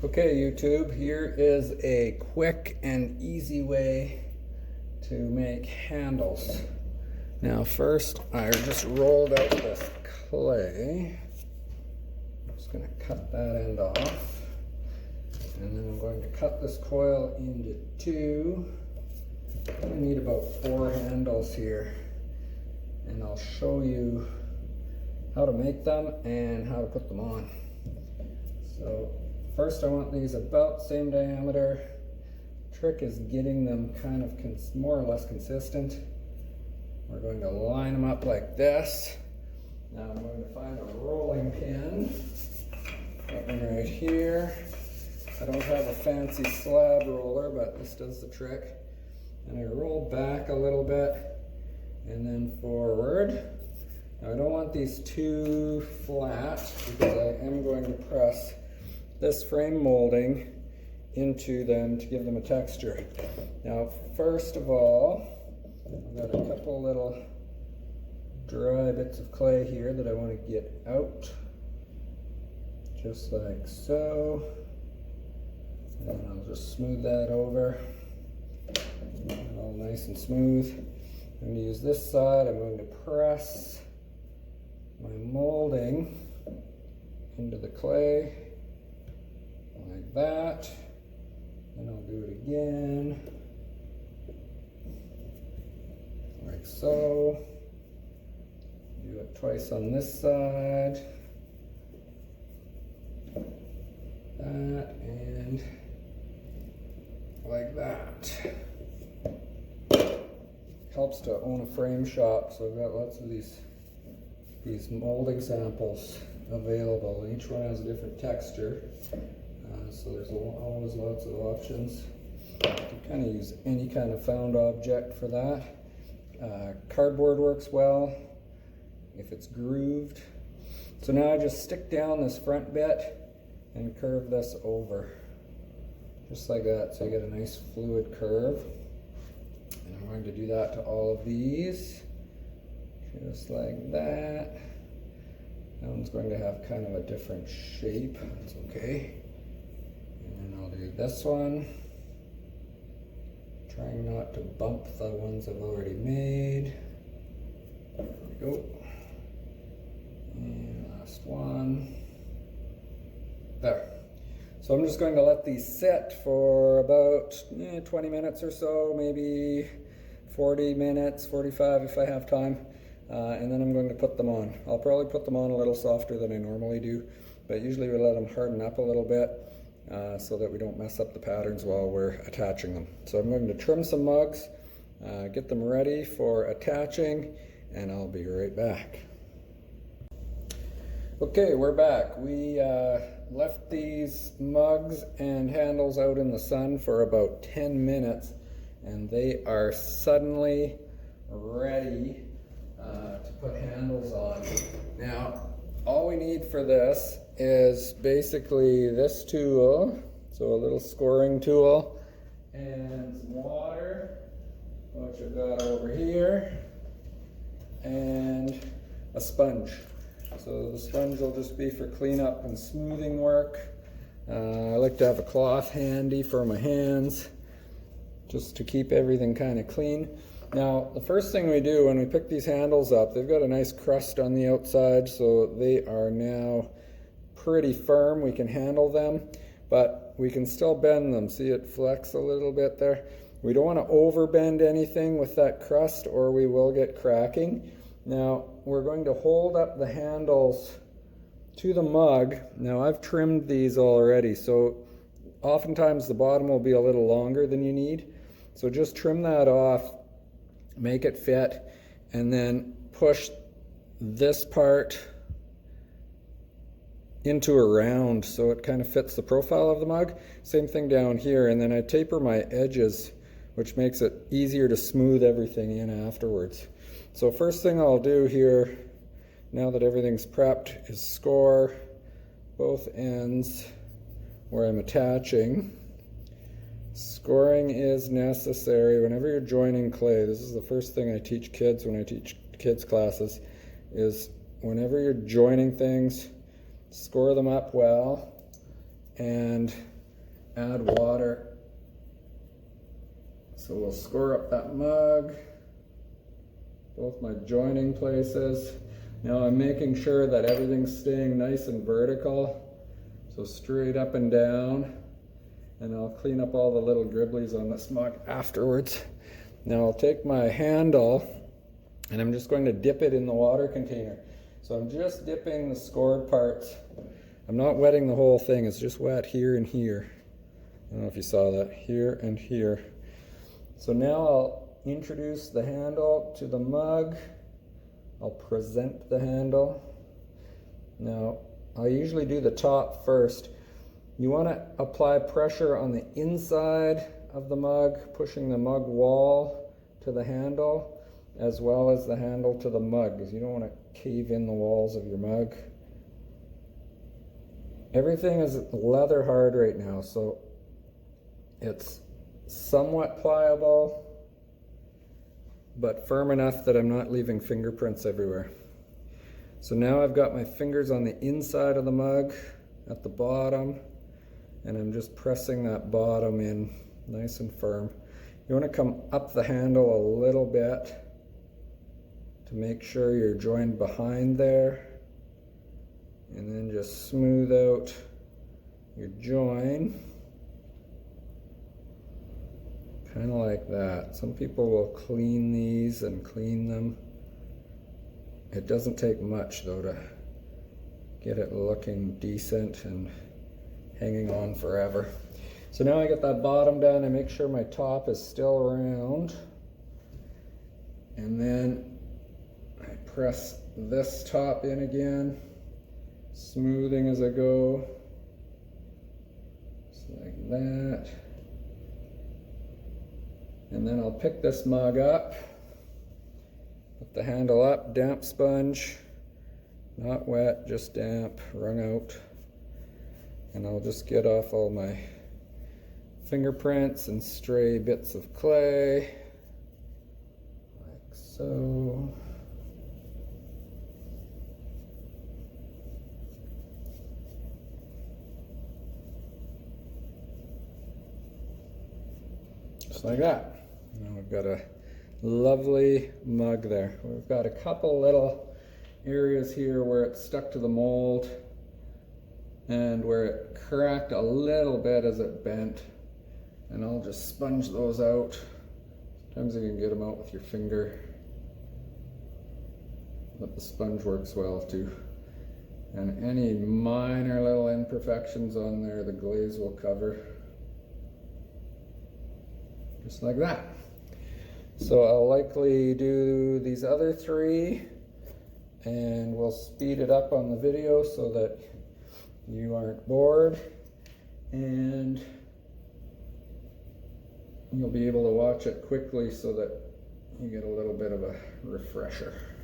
Okay, YouTube, here is a quick and easy way to make handles. Now first, I just rolled out this clay. I'm just going to cut that end off. And then I'm going to cut this coil into two. I need about 4 handles here. And I'll show you how to make them and how to put them on. So first I want these about the same diameter. Trick is getting them kind of more or less consistent. We're going to line them up like this. Now I'm going to find a rolling pin. That one right here. I don't have a fancy slab roller, but this does the trick. And I roll back a little bit and then forward. Now I don't want these too flat because I am going to press this frame molding into them to give them a texture. Now first of all, I've got a couple little dry bits of clay here that I want to get out, just like so. And I'll just smooth that over, all nice and smooth. I'm going to use this side. I'm going to press my molding into the clay like that. Then I'll do it again like so. Do it twice on this side. That and like that. Helps to own a frame shop, so I've got lots of these mold examples available, and each one has a different texture. So there's always lots of options. You can kind of use any kind of found object for that. Cardboard works well if it's grooved. So now I just stick down this front bit and curve this over, just like that, so you get a nice fluid curve. And I'm going to do that to all of these, just like that. That one's going to have kind of a different shape, that's okay. And then I'll do this one, trying not to bump the ones I've already made. There we go. And last one. There. So I'm just going to let these sit for about 20 minutes or so, maybe 40 minutes, 45 if I have time. And then I'm going to put them on. I'll probably put them on a little softer than I normally do, but usually we let them harden up a little bit so that we don't mess up the patterns while we're attaching them. So I'm going to trim some mugs, get them ready for attaching, and I'll be right back. Okay, we're back. We left these mugs and handles out in the sun for about 10 minutes, and they are suddenly ready to put handles on. Now, all we need for this is basically this tool, so a little scoring tool, and some water, which I've got over here, and a sponge. So the sponge will just be for cleanup and smoothing work. I like to have a cloth handy for my hands, just to keep everything kind of clean. Now, the first thing we do when we pick these handles up, they've got a nice crust on the outside, so they are now pretty firm. We can handle them, but we can still bend them. See it flex a little bit there? We don't want to over bend anything with that crust or we will get cracking. Now, we're going to hold up the handles to the mug. Now, I've trimmed these already, so oftentimes the bottom will be a little longer than you need. So just trim that off, make it fit, and then push this part into a round so it kind of fits the profile of the mug. Same thing down here, and then I taper my edges, which makes it easier to smooth everything in afterwards. So first thing I'll do here, now that everything's prepped, is score both ends where I'm attaching. Scoring is necessary whenever you're joining clay. This is the first thing I teach kids when I teach kids classes, is whenever you're joining things, score them up well and add water. So we'll score up that mug, both my joining places. Now I'm making sure that everything's staying nice and vertical, so straight up and down, and I'll clean up all the little dribblies on this mug afterwards. Now I'll take my handle and I'm just going to dip it in the water container. So I'm just dipping the scored parts. I'm not wetting the whole thing, it's just wet here and here. I don't know if you saw that, here and here. So now I'll introduce the handle to the mug. I'll present the handle. Now, I usually do the top first. You want to apply pressure on the inside of the mug, pushing the mug wall to the handle, as well as the handle to the mug, because you don't want to cave in the walls of your mug. Everything is leather hard right now, so it's somewhat pliable, but firm enough that I'm not leaving fingerprints everywhere. So now I've got my fingers on the inside of the mug at the bottom, and I'm just pressing that bottom in nice and firm. You want to come up the handle a little bit to make sure you're joined behind there, and then just smooth out your join. Kind of like that. Some people will clean these and clean them. It doesn't take much though to get it looking decent and hanging on forever. So now I get that bottom done. I make sure my top is still round. And then I press this top in again, smoothing as I go. Just like that. And then I'll pick this mug up, put the handle up, damp sponge, not wet, just damp, wrung out. And I'll just get off all my fingerprints and stray bits of clay, like so. Just like that. Now we've got a lovely mug there. We've got a couple little areas here where it's stuck to the mold and where it cracked a little bit as it bent, and I'll just sponge those out. Sometimes you can get them out with your finger, but the sponge works well too. And any minor little imperfections on there, the glaze will cover. Just like that. So I'll likely do these other three, and we'll speed it up on the video so that you aren't bored, and you'll be able to watch it quickly so that you get a little bit of a refresher.